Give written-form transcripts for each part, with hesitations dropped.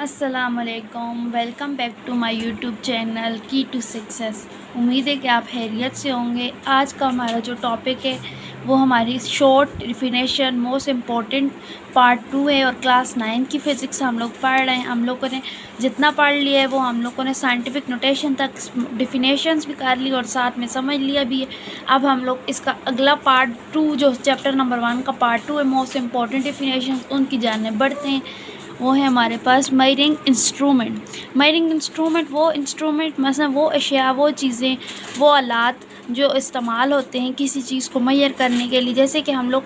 अस्सलामुअलैकुम, welcome back to my YouTube channel key to success. उम्मीद है कि आप खैरियत से होंगे। आज का हमारा जो टॉपिक है वो हमारी short definition most important part 2 है और क्लास 9 की फ़िज़िक्स हम लोग पढ़ रहे हैं। हम लोगों ने जितना पढ़ लिया है वो हम लोगों ने साइंटिफिक नोटेशन तक डिफिनेशंस भी कर ली और साथ में समझ लिया भी है। अब हम लोग इसका अगला पार्ट 2 जो चैप्टर नंबर 1 का पार्ट 2 है मोस्ट इम्पॉर्टेंट डिफिनेशन उनकी जाने बढ़ते हैं। वो है हमारे पास मेजरिंग इंस्ट्रूमेंट। मेजरिंग इंस्ट्रूमेंट वो इंस्ट्रूमेंट मतलब वो अशिया, वो चीज़ें, वो आलात जो इस्तेमाल होते हैं किसी चीज़ को मेजर करने के लिए। जैसे कि हम लोग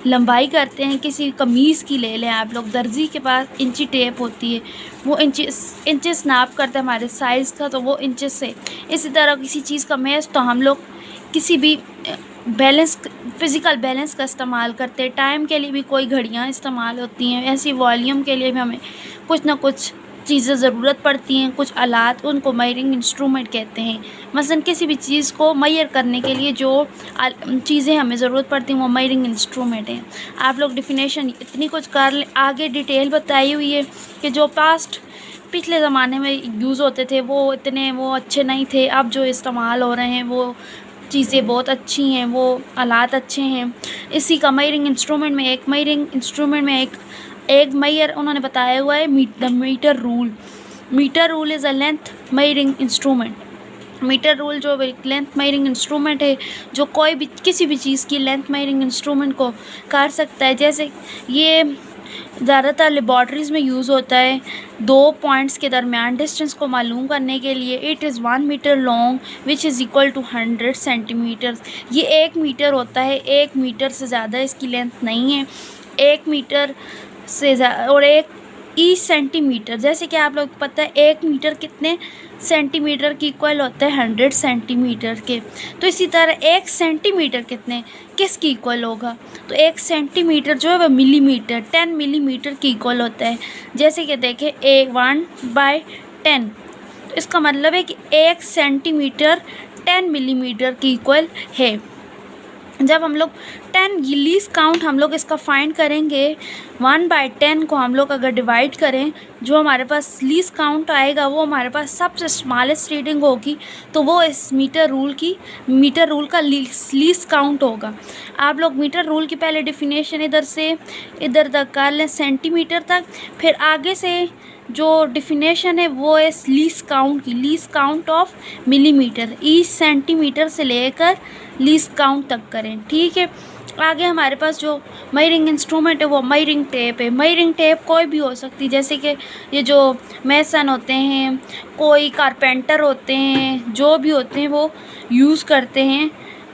लंबाई करते हैं किसी कमीज़ की, ले लें आप लोग, दर्जी के पास इंची टेप होती है, वो इंचेस नाप करते हैं हमारे साइज़ का, तो वो इंचेस से। इसी तरह किसी चीज़ का मेज़ तो हम लोग किसी भी बैलेंस, फ़िज़िकल बैलेंस का इस्तेमाल करते हैं। टाइम के लिए भी कोई घड़ियाँ इस्तेमाल होती हैं, ऐसी वॉल्यूम के लिए भी हमें कुछ ना कुछ चीज़ें ज़रूरत पड़ती हैं, कुछ आलात, उनको मेजरिंग इंस्ट्रूमेंट कहते हैं। मसलन किसी भी चीज़ को मेजर करने के लिए जो चीज़ें हमें ज़रूरत पड़ती हैं वो मेजरिंग इंस्ट्रूमेंट हैं। आप लोग डिफिनेशन इतनी कुछ कर लें, आगे डिटेल बताई हुई है कि जो पिछले ज़माने में यूज़ होते थे वो इतने वो अच्छे नहीं थे। अब जो इस्तेमाल हो रहे हैं वो चीज़ें बहुत अच्छी हैं, वो आलात अच्छे हैं। इसी का मेजरिंग इंस्ट्रूमेंट में एक मेजर उन्होंने बताया हुआ है the metre rule. Metre rule is a length measuring instrument. Metre rule जो लेंथ मेजरिंग इंस्ट्रूमेंट है, जो कोई भी किसी भी चीज़ की लेंथ मेजरिंग इंस्ट्रूमेंट को कर सकता है। जैसे ये ज़्यादातर लेबॉर्ट्रीज़ में यूज़ होता है दो पॉइंट्स के दरमियान डिस्टेंस को मालूम करने के लिए। It is 1 metre long which is equal to 100 centimetres. ये 1 मीटर होता है, 1 मीटर से ज़्यादा इसकी लेंथ नहीं है। 1 मीटर से और 1 ई सेंटीमीटर, जैसे कि आप लोग पता है 1 मीटर कितने सेंटीमीटर की इक्वल होता है 100 सेंटीमीटर के। तो इसी तरह 1 सेंटीमीटर किसकी इक्वल होगा, तो 1 सेंटीमीटर जो है वह मिलीमीटर 10 मिलीमीटर की इक्वल होता है। जैसे कि देखें 1/10, तो इसका मतलब है कि 1 सेंटीमीटर 10 मिलीमीटर की इक्वल है। जब हम लोग 10 लीस्ट काउंट हम लोग इसका फाइंड करेंगे, 1/10 को हम लोग अगर डिवाइड करें, जो हमारे पास लीस्ट काउंट आएगा वो हमारे पास सबसे स्मॉलेस्ट रीडिंग होगी, तो वो इस मीटर रूल का लीस्ट काउंट होगा। आप लोग मीटर रूल की पहले डिफिनेशन इधर से इधर तक कर लें सेंटीमीटर तक, फिर आगे से जो डिफिनेशन है वो है least count of millimetre, each centimetre से लेकर लीस्ट काउंट तक करें, ठीक है। आगे हमारे पास जो मेजरिंग इंस्ट्रूमेंट है वो मेजरिंग टेप है। मेजरिंग टेप कोई भी हो सकती है, जैसे कि ये जो मेसन होते हैं, कोई कारपेंटर होते हैं, जो भी होते हैं वो यूज़ करते हैं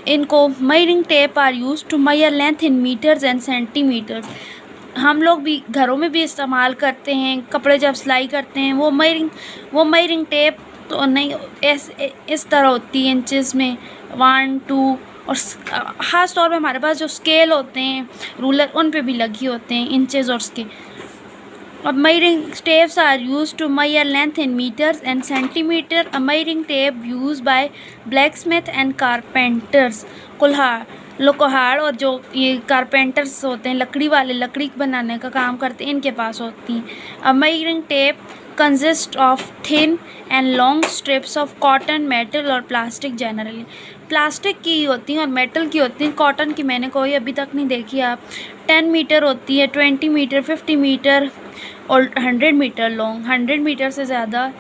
इनको। Measuring tape are use to measure length in metres and centimetres. हम लोग भी घरों में भी इस्तेमाल करते हैं, कपड़े जब सिलाई करते हैं वो मेजरिंग टेप तो नहीं इस तरह होती है इंचेस में 1 2, और ख़ास तौर पे हमारे पास जो स्केल होते हैं रूलर उन पे भी लगी होते हैं इंचेस और स्केल। अब measuring tapes are used to measure length in meters and centimeter. A measuring tape used by blacksmith and carpenters. लोहार और जो ये कारपेंटर्स होते हैं, लकड़ी वाले, लकड़ी बनाने का काम करते हैं, इनके पास होती हैं। A measuring tape consists of thin and long strips of cotton, metal और प्लास्टिक। जनरली प्लास्टिक की होती हैं और मेटल की होती हैं। कॉटन की मैंने कोई अभी तक नहीं देखी। आप 10 मीटर होती है, 20 मीटर, 50 मीटर और 100 मीटर लॉन्ग, 100 मीटर से ज़्यादा।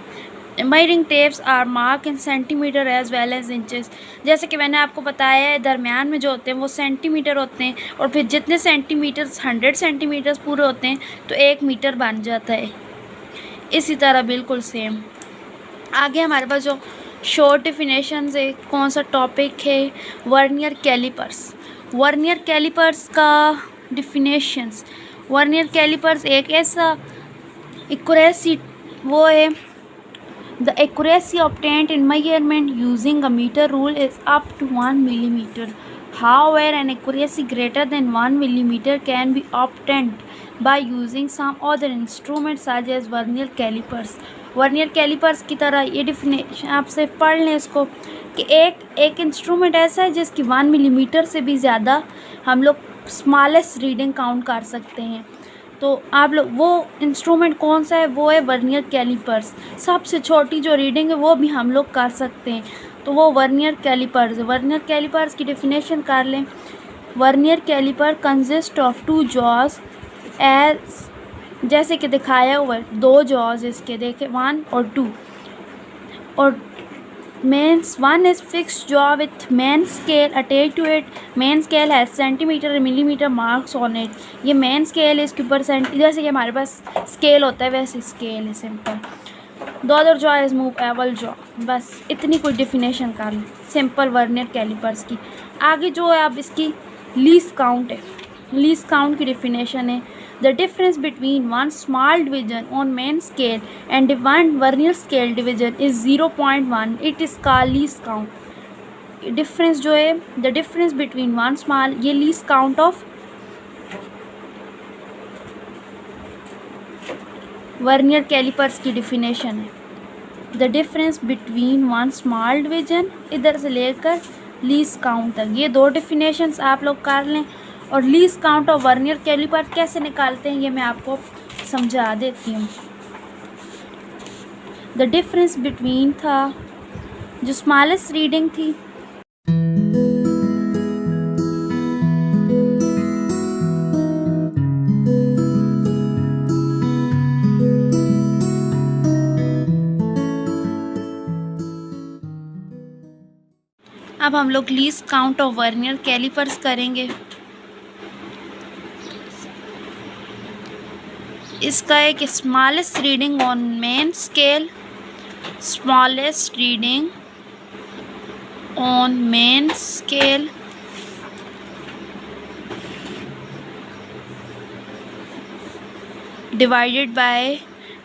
Measuring tapes are mark in centimetre as well as inches. जैसे कि मैंने आपको बताया है, दरमियान में जो होते हैं वो सेंटीमीटर होते हैं, और फिर जितने सेंटीमीटर्स 100 सेंटीमीटर्स पूरे होते हैं तो 1 मीटर बन जाता है। इसी तरह बिल्कुल सेम आगे हमारे पास जो शॉर्ट डिफिनेशंस है, कौन सा टॉपिक है, वर्नियर कैलिपर्स। वर्नियर कैलिपर्स का डिफिनेशंस, वर्नियर कैलिपर्स एक ऐसा एक्यूरेसी वो है, the accuracy obtained in measurement using a meter rule is up to 1 millimeter. However, an accuracy greater than 1 millimeter can be obtained by using some other instruments such as vernier calipers. Vernier calipers की तरह ये definition आपसे पढ़ लें इसको कि एक instrument ऐसा है जिसकी 1 मिलीमीटर से भी ज़्यादा हम लोग स्मॉलेस्ट रीडिंग काउंट कर सकते हैं। तो आप लोग वो इंस्ट्रूमेंट कौन सा है, वो है वर्नियर कैलिपर्स। सबसे छोटी जो रीडिंग है वो भी हम लोग कर सकते हैं, तो वो वर्नियर कैलिपर्स है। वर्नियर कैलिपर्स की डेफिनेशन कर लें। Vernier caliper consist of 2 jaws, as जैसे कि दिखाया हुआ है 2 जॉज इसके, देखें 1 और 2, और mains 1 is fixed jaw with main scale attached to it. Main scale has centimeter and millimeter marks on it. ये main scale है, इसके ऊपर जैसे कि हमारे पास स्केल होता है वैसे स्केल है, simple. The other jaw is movable jaw। बस इतनी कोई डेफिनेशन कर लो सिंपल वर्नियर कैलिपर्स की। आगे जो है अब इसकी लीस्ट काउंट है। लीस्ट काउंट की डेफिनेशन है the difference between one small division on main scale and one vernier scale division is 0.1. It is called least count। Difference जो है the difference between one small, ये least count of vernier calipers की definition है। the difference between one small division, इधर से लेकर least count तक, ये 2 डेफिनेशंस आप लोग कर लें। और least count of vernier caliper कैसे निकालते हैं ये मैं आपको समझा देती हूँ। द डिफरेंस बिटवीन था जो स्मॉलेस्ट रीडिंग थी, अब हम लोग least count of vernier calipers करेंगे। इसका है कि smallest reading on main scale, smallest reading on main scale divided by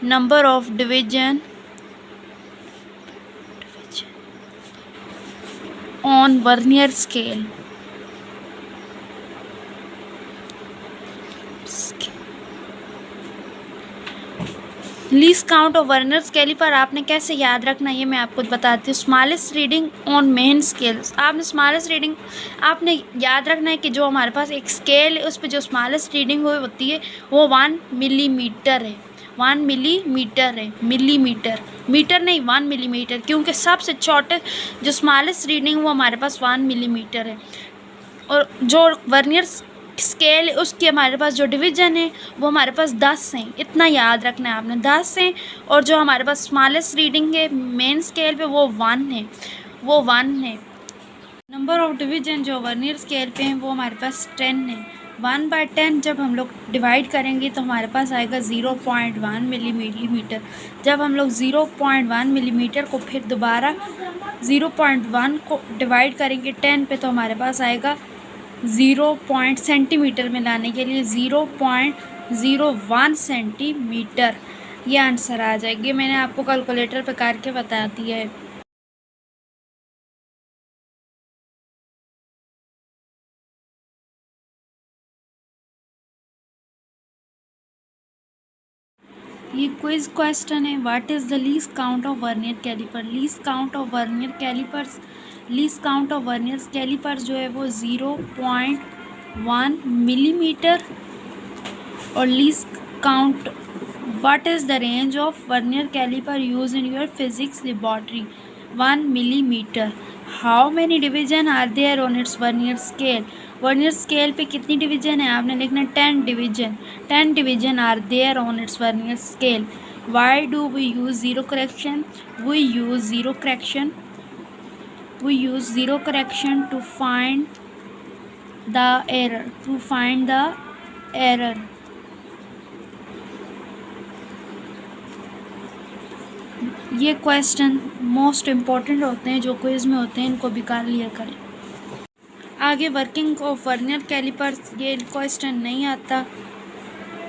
number of division on vernier scale. Least count of vernier caliper आपने कैसे याद रखना है ये मैं आपको बताती हूँ। Smallest reading on main scale, आपने स्मॉलेस्ट रीडिंग आपने याद रखना है कि जो हमारे पास एक स्केल है उस पर जो स्मॉलेस्ट रीडिंग हुई होती है वो 1 मिलीमीटर है। 1 मिलीमीटर है, मिलीमीटर, मीटर नहीं 1 मिलीमीटर, क्योंकि सबसे छोटे जो स्मॉलेस्ट रीडिंग वो हमारे पास 1 मिलीमीटर है। और जो वर्नियर स्केल उसके हमारे पास जो डिवीज़न है वो हमारे पास 10 हैं, इतना याद रखना है आपने, 10 हैं। और जो हमारे पास स्मॉलेस्ट रीडिंग है मेन स्केल पे वो 1 है, वो 1 है। नंबर ऑफ डिवीज़न जो वर्नियर स्केल पे हैं वो हमारे पास 10 है। 1/10 जब हम लोग डिवाइड करेंगे तो हमारे पास आएगा 0.1 मिलीमीटर। जब हम लोग 0.1 मिलीमीटर को फिर दोबारा 0.1 को डिवाइड करेंगे 10 पे तो हमारे पास आएगा 0 सेंटीमीटर में लाने के लिए 0.01 सेंटीमीटर, ये आंसर आ जाएगी। मैंने आपको कैलकुलेटर पे करके बता दिया है। ये क्विज क्वेश्चन है। What is the least count of vernier caliper. Least count of vernier calipers, least count of vernier calipers जो है वो 0.1 मिलीमीटर। और least count what is the range of vernier caliper use in your physics laboratory 1 millimetre. How many division are there on its vernier scale. Vernier scale पे कितनी division है आपने लिखना 10 division. 10 division are there on its vernier scale. Why do we use zero correction. We use zero correction, we use zero correction to find the error, to find the error। ये question most important होते हैं जो quiz में होते हैं, इनको भी कर लिया करें। आगे वर्किंग ऑफ वर्नियर कैलिपर्स, ये क्वेश्चन नहीं आता।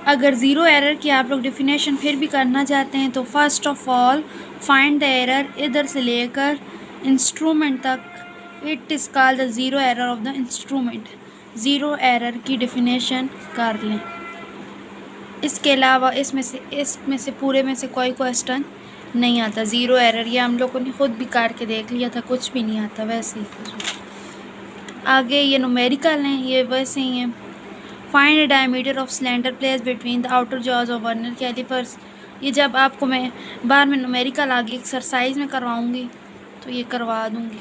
अगर ज़ीरो एरर की आप लोग डेफिनेशन फिर भी करना चाहते हैं तो first of all find the error, इधर से लेकर इंस्ट्रूमेंट तक, it is called the zero error of the instrument. Zero error की डेफिनेशन कर लें। इसके अलावा इसमें से पूरे में से कोई क्वेश्चन नहीं आता ज़ीरो एरर, ये हम लोगों ने खुद भी करके देख लिया था, कुछ भी नहीं आता वैसे ही। आगे ये न्यूमेरिकल हैं, ये वैसे ही हैं। Find the diameter of cylinder place between the outer jaws of vernier calipers. ये जब आपको मैं बाद में न्यूमेरिकल आगे एक्सरसाइज में करवाऊँगी तो ये करवा दूँगी।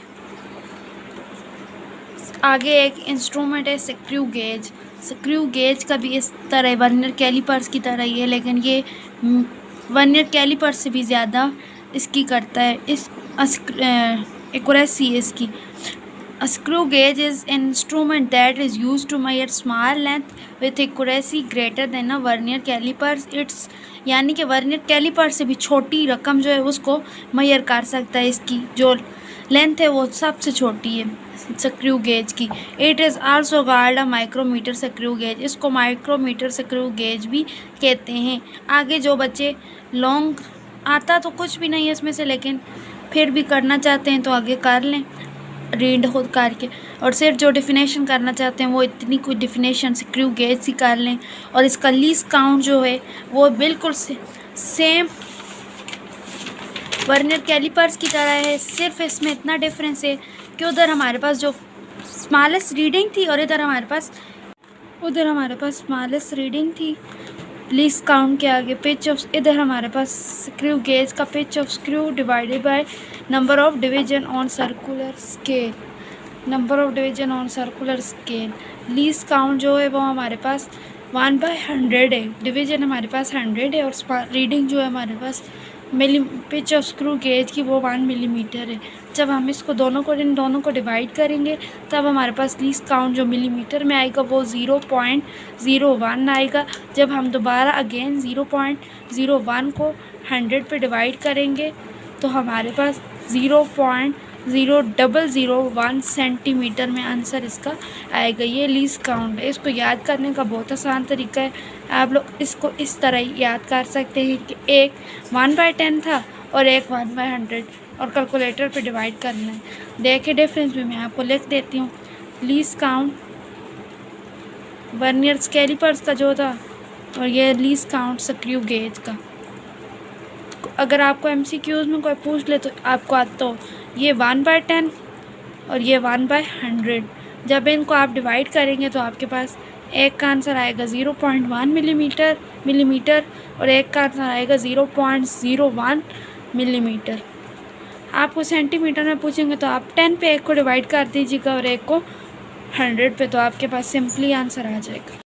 आगे एक इंस्ट्रूमेंट है स्क्रू गेज। स्क्रू गेज का भी इस तरह वर्नियर कैलिपर्स की तरह ही है, लेकिन ये वर्नियर कैलिपर्स से भी ज़्यादा इसकी करता है, इस एक्यूरेसी है इसकी। A screw gauge is an instrument that is used to measure small length with accuracy greater than a vernier calipers. It's यानी कि वर्नियर कैलिपर से भी छोटी रकम जो है उसको मेजर कर सकता है। इसकी जो लेंथ है वो सबसे छोटी है स्क्रू गेज की। It is also called a micrometer screw gauge. इसको माइक्रोमीटर स्क्रू गेज भी कहते हैं। आगे जो बच्चे लॉन्ग आता तो कुछ भी नहीं है इसमें से, लेकिन फिर भी करना चाहते हैं तो आगे कर लें रीड खुद करके, और सिर्फ जो डिफिनेशन करना चाहते हैं वो इतनी कोई डिफिनेशन स्क्रू गेज सी कर लें। और इसका लीस्ट काउंट जो है वो बिल्कुल सेम वर्नियर कैलिपर्स की तरह है, सिर्फ इसमें इतना डिफरेंस है कि उधर हमारे पास जो स्मॉलेस्ट रीडिंग थी और उधर हमारे पास स्मॉलेस्ट रीडिंग थी लीस्ट काउंट के आगे। पिच ऑफ इधर हमारे पास स्क्रू गेज का pitch of screw divided by number of division on circular scale. Least count जो है वो हमारे पास 1/100 है। डिवीजन हमारे पास 100 है और रीडिंग जो है हमारे पास पिच ऑफ स्क्रू गेज की वो 1 मिलीमीटर है। जब हम इसको इन दोनों को डिवाइड करेंगे तब हमारे पास लीस्ट काउंट जो मिलीमीटर में आएगा वो 0.01 आएगा। जब हम दोबारा अगेन 0.01 को 100 पे डिवाइड करेंगे तो हमारे पास 0.0001 सेंटीमीटर में आंसर इसका आएगा। ये लीस्ट काउंट है। इसको याद करने का बहुत आसान तरीका है। आप लोग इसको इस तरह याद कर सकते हैं कि एक 1/10 था और एक 1/100 और कैलकुलेटर पे डिवाइड करना है। देखिए डिफरेंस भी मैं आपको लिख देती हूँ। लीस्ट काउंट वर्नियर कैलिपर्स का जो था और ये लीस्ट काउंट स्क्रू गेज का। अगर आपको MCQs में कोई पूछ ले तो आपको आता हो ये 1/10 और ये 1/100। जब इनको आप डिवाइड करेंगे तो आपके पास एक का आंसर आएगा 0.1 मिलीमीटर और एक का आंसर आएगा 0.01 मिलीमीटर। आपको सेंटीमीटर में पूछेंगे तो आप 10 पे एक को डिवाइड कर दीजिएगा और एक को 100 पे, तो आपके पास सिंपली आंसर आ जाएगा।